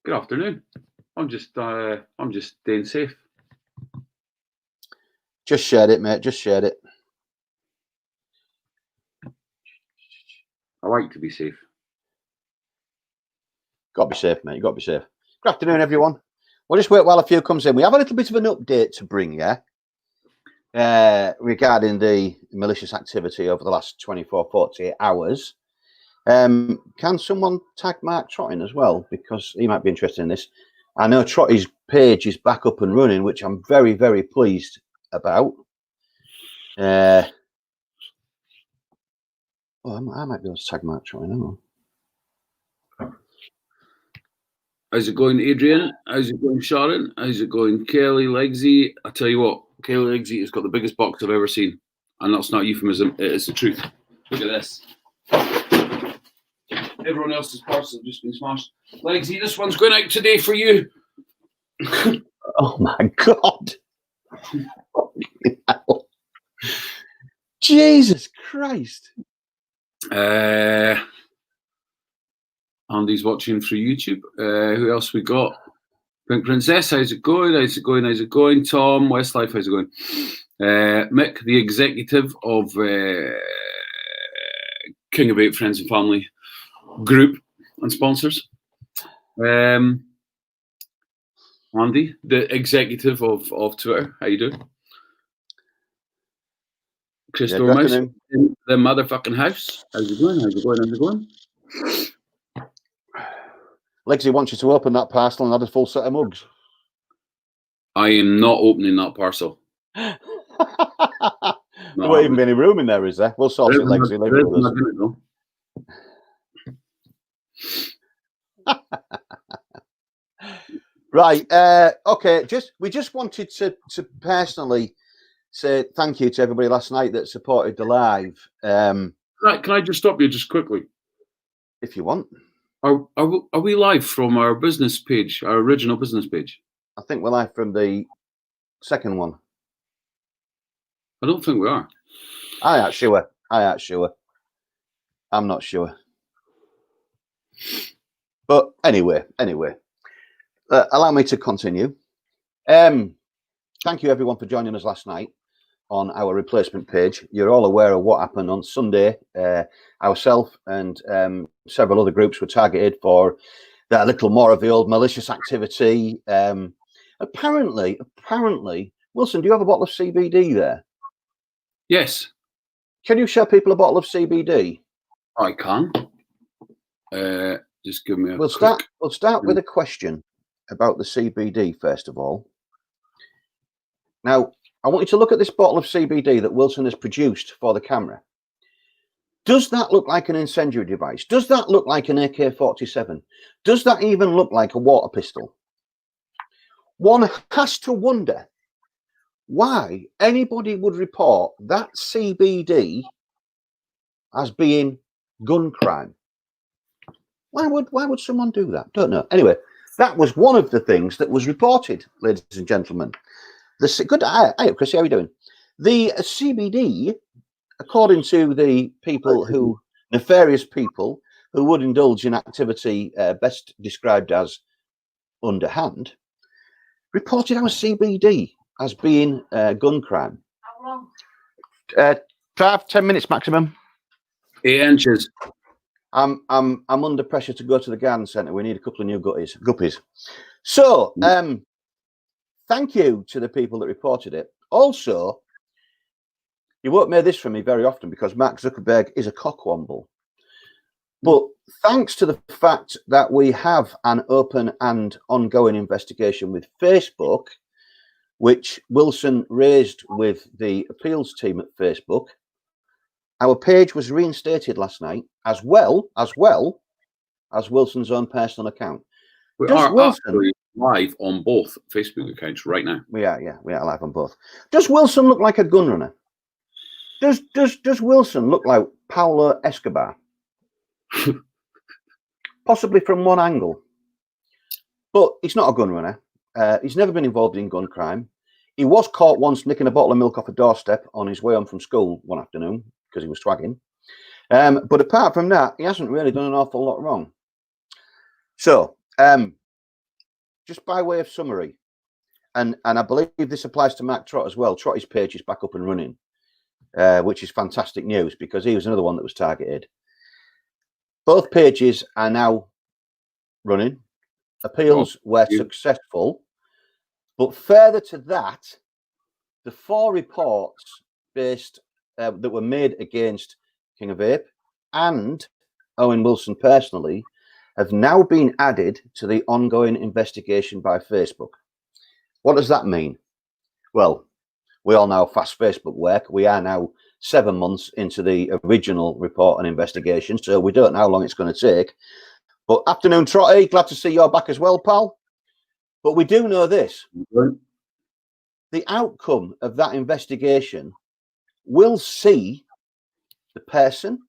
Good afternoon. I'm just staying safe. Just shared it, mate. Just shared it. I like to be safe. Got to be safe, mate. You got to be safe. Good afternoon, everyone. We'll just wait while a few comes in. We have a little bit of an update to bring you regarding the malicious activity over the last 24, 48 hours. Can someone tag Mark Trotting as well? Because he might be interested in this. I know Trotty's page is back up and running, which I'm very, very pleased about. I might be able to tag Mark Trotting. How's it going, Adrian? How's it going, Sharon? How's it going, Kelly, Legsy? I tell you what, Kelly Legsy has got the biggest box I've ever seen. And that's not euphemism, it is the truth. Look at this. Everyone else's parcel has just been smashed. Legsy, this one's going out today for you. Oh my God. Jesus Christ. Andy's watching through YouTube. Who else we got? Pink Princess, how's it going? How's it going? How's it going? Tom, Westlife, how's it going? Mick, the executive of King of 8 Friends and Family Group and sponsors. Andy, the executive of Twitter, how you doing? Chris Dormouse, in the motherfucking house. How's it going? How's it going? How's it going? Legsy wants you to open that parcel and add a full set of mugs. I am not opening that parcel. There won't even be any room in there, is there? We'll sort it, Legsy. Leave it with us. Right. Okay. We just wanted to personally say thank you to everybody last night that supported the live. Right. Can I just stop you just quickly? If you want. Are we live from our business page, our original business page? I think we're live from the second one. I don't think we are. I ain't sure. I'm not sure. But anyway, allow me to continue. Thank you everyone for joining us last night on our replacement page. You're all aware of what happened on Sunday. Ourselves and several other groups were targeted for that little more of the old malicious activity. Apparently, Wilson, do you have a bottle of CBD there? Yes. Can you show people a bottle of CBD? I can. Just give me a We'll start with a question about the CBD first of all. Now, I want you to look at this bottle of CBD that Wilson has produced for the camera. Does that look like an incendiary device? Does that look like an AK-47? Does that even look like a water pistol? One has to wonder why anybody would report that CBD as being gun crime. Why would someone do that? Don't know. Anyway, that was one of the things that was reported, ladies and gentlemen. Hi, Chris, how are you doing? The CBD, according to the people nefarious people who would indulge in activity best described as underhand, reported our CBD as being gun crime. How long? 5-10 minutes maximum. 8 inches. I'm under pressure to go to the garden centre. We need a couple of new guppies. So, thank you to the people that reported it. Also, you won't hear this from me very often because Mark Zuckerberg is a cockwomble. But thanks to the fact that we have an open and ongoing investigation with Facebook, which Wilson raised with the appeals team at Facebook, our page was reinstated last night, as well as Wilson's own personal account. We are actually live on both Facebook accounts right now. We are live on both. Does Wilson look like a gun runner? Does Wilson look like Pablo Escobar? Possibly from one angle. But he's not a gun runner. He's never been involved in gun crime. He was caught once nicking a bottle of milk off a doorstep on his way home from school one afternoon because he was swagging. But apart from that, he hasn't really done an awful lot wrong. So, just by way of summary, and I believe this applies to Mark Trott as well. Trotty's page is back up and running, which is fantastic news because he was another one that was targeted. Both pages are now running. Appeals were successful. But further to that, the 4 reports based that were made against King of Ape and Owen Wilson personally have now been added to the ongoing investigation by Facebook. What does that mean? Well, we all know how fast Facebook work. We are now 7 months into the original report and investigation, so we don't know how long it's going to take. But afternoon, Trotty. Glad to see you're back as well, pal. But we do know this. The outcome of that investigation will see the person,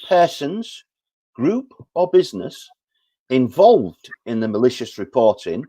persons, group or business involved in the malicious reporting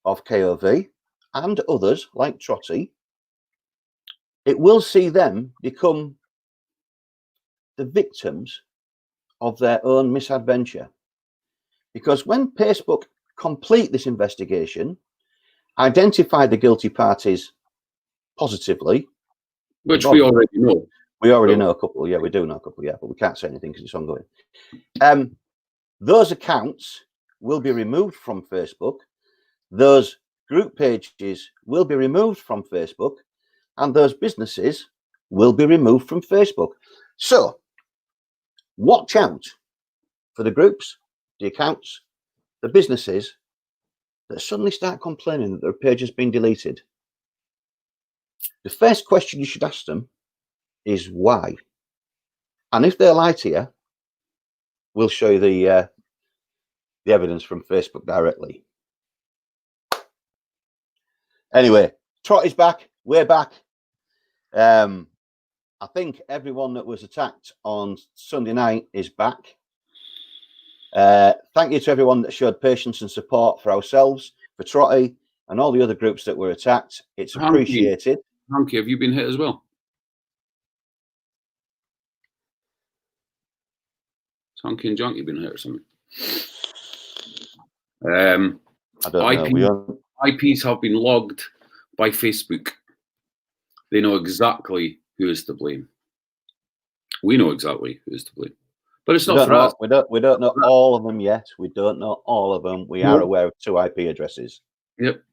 of KOV and others like Trotty. It will see them become the victims of their own misadventure. Because when Facebook complete this investigation, identify the guilty parties positively, which we already know. We already know a couple, yeah, we do know a couple, yeah, but we can't say anything because it's ongoing. Those accounts will be removed from Facebook. Those group pages will be removed from Facebook, and those businesses will be removed from Facebook. So, watch out for the groups, the accounts, the businesses that suddenly start complaining that their page has been deleted. The first question you should ask them is why. And if they lie to you, we'll show you the evidence from Facebook directly. Anyway, Trot is back. We're back. I think everyone that was attacked on Sunday night is back. Thank you to everyone that showed patience and support for ourselves, for Trotty, and all the other groups that were attacked. It's appreciated. Hanky, have you been hit as well? Hanky and Junkie been hit or something? I don't know. IPs have been logged by Facebook. They know exactly who is to blame. We know exactly who is to blame. But it's not for us. We don't know all of them yet. We don't know all of them. We are aware of 2 IP addresses. Yep.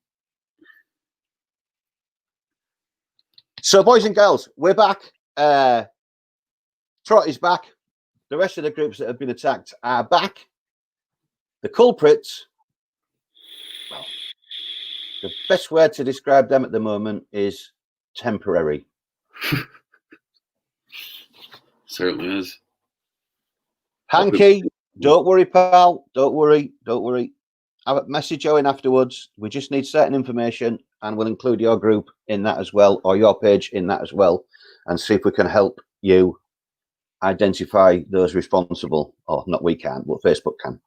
So, boys and girls, we're back. Trot is back. The rest of the groups that have been attacked are back. The culprits, well, the best word to describe them at the moment is temporary. Certainly is. Hanky, don't worry, pal. Don't worry. I'll message Owen afterwards. We just need certain information, and we'll include your group in that as well, or your page in that as well, and see if we can help you identify those responsible. Or not, we can't, but Facebook can.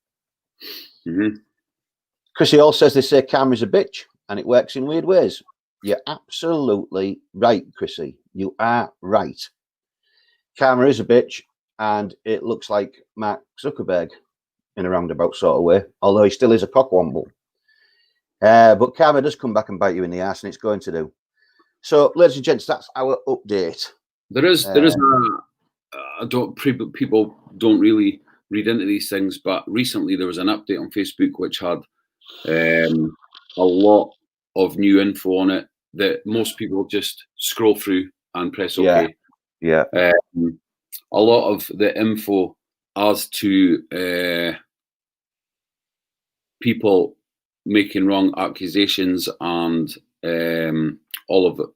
Chrissy Hall says they say Karma's a bitch, and it works in weird ways. You're absolutely right, Chrissy. You are right. Karma is a bitch, and it looks like Mark Zuckerberg in a roundabout sort of way, although he still is a cockwomble. But Karma does come back and bite you in the ass, and it's going to do. So, ladies and gents, that's our update. There is people don't really read into these things, but recently there was an update on Facebook which had a lot of new info on it that most people just scroll through and press OK. Yeah. A lot of the info as to people making wrong accusations and all of it,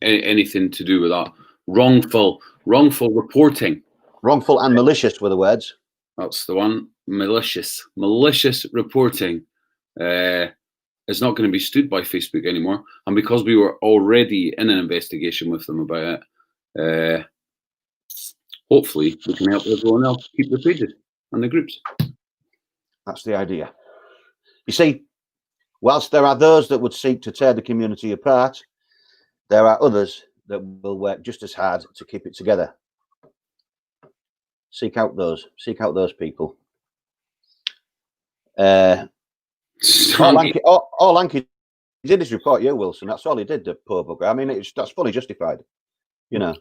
anything to do with that. Wrongful reporting. Wrongful and malicious were the words. That's the one. Malicious reporting is not going to be stood by Facebook anymore. And because we were already in an investigation with them about it, hopefully we can help everyone else keep the pages and the groups. That's the idea. You see, whilst there are those that would seek to tear the community apart, there are others that will work just as hard to keep it together. Seek out those people. All Lanky did is report you, Wilson. That's all he did, the poor bugger. I mean, that's fully justified. You know,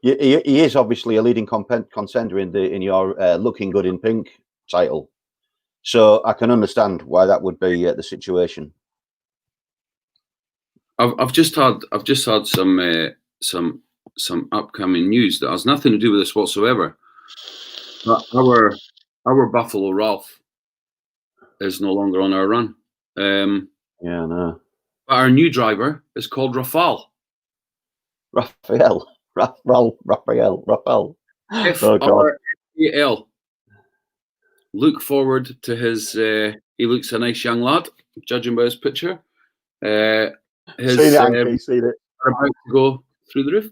he is obviously a leading contender in your looking good in pink title. So I can understand why that would be the situation. I've just had some upcoming news that has nothing to do with this whatsoever. But our Buffalo Ralph is no longer on our run. Yeah, no. But our new driver is called Raphael. Raphael. F-R-A-L. Look forward to his. He looks a nice young lad, judging by his picture. Seen it. Are about to go through the roof.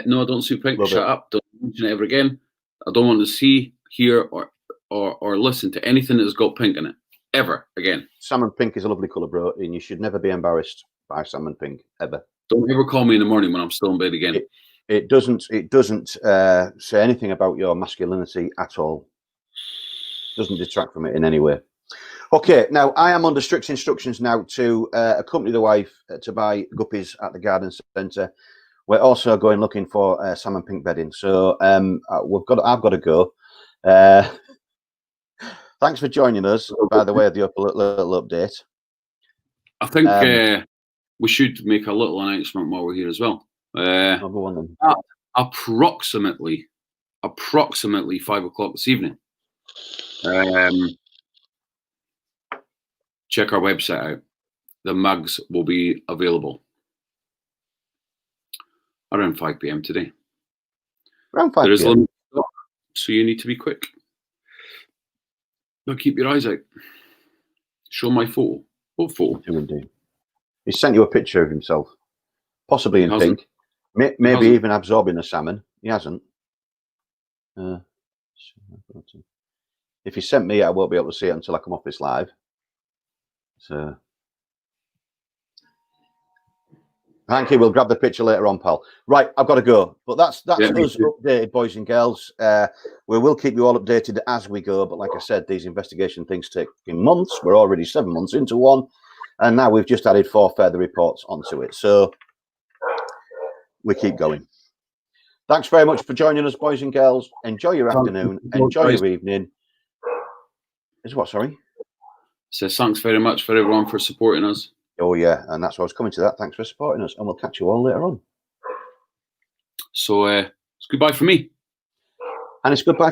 No, I don't sue pink. Love Shut it. up. Don't mention it ever again. I don't want to see, hear, or listen to anything that's got pink in it ever again. Salmon pink is a lovely colour, bro, and you should never be embarrassed by salmon pink ever. Don't ever call me in the morning when I'm still in bed again. It doesn't say anything about your masculinity at all. Doesn't detract from it in any way. Okay, now I am under strict instructions now to accompany the wife to buy guppies at the garden centre. We're also going looking for salmon pink bedding. So I've got to go. Thanks for joining us. By the way, the little update. I think we should make a little announcement while we're here as well. Approximately 5 o'clock this evening. Check our website out. The mugs will be available around 5 p.m. today. Around 5 There is p.m. limited stock, so you need to be quick. But keep your eyes out. Show my photo. What photo? Indeed. He sent you a picture of himself, possibly in pink, maybe even absorbing the salmon. He hasn't. If he sent me, I won't be able to see it until I come off this live. So, thank you. We'll grab the picture later on, pal. Right, I've got to go. But that's us updated, boys and girls. We will keep you all updated as we go. But like I said, these investigation things take months. We're already 7 months into one. And now we've just added 4 further reports onto it. So we keep going. Thanks very much for joining us, boys and girls. Enjoy your afternoon. Enjoy your evening. Is what, sorry? So thanks very much for everyone for supporting us. Oh, yeah. And that's what I was coming to that. Thanks for supporting us. And we'll catch you all later on. So it's goodbye for me. And it's goodbye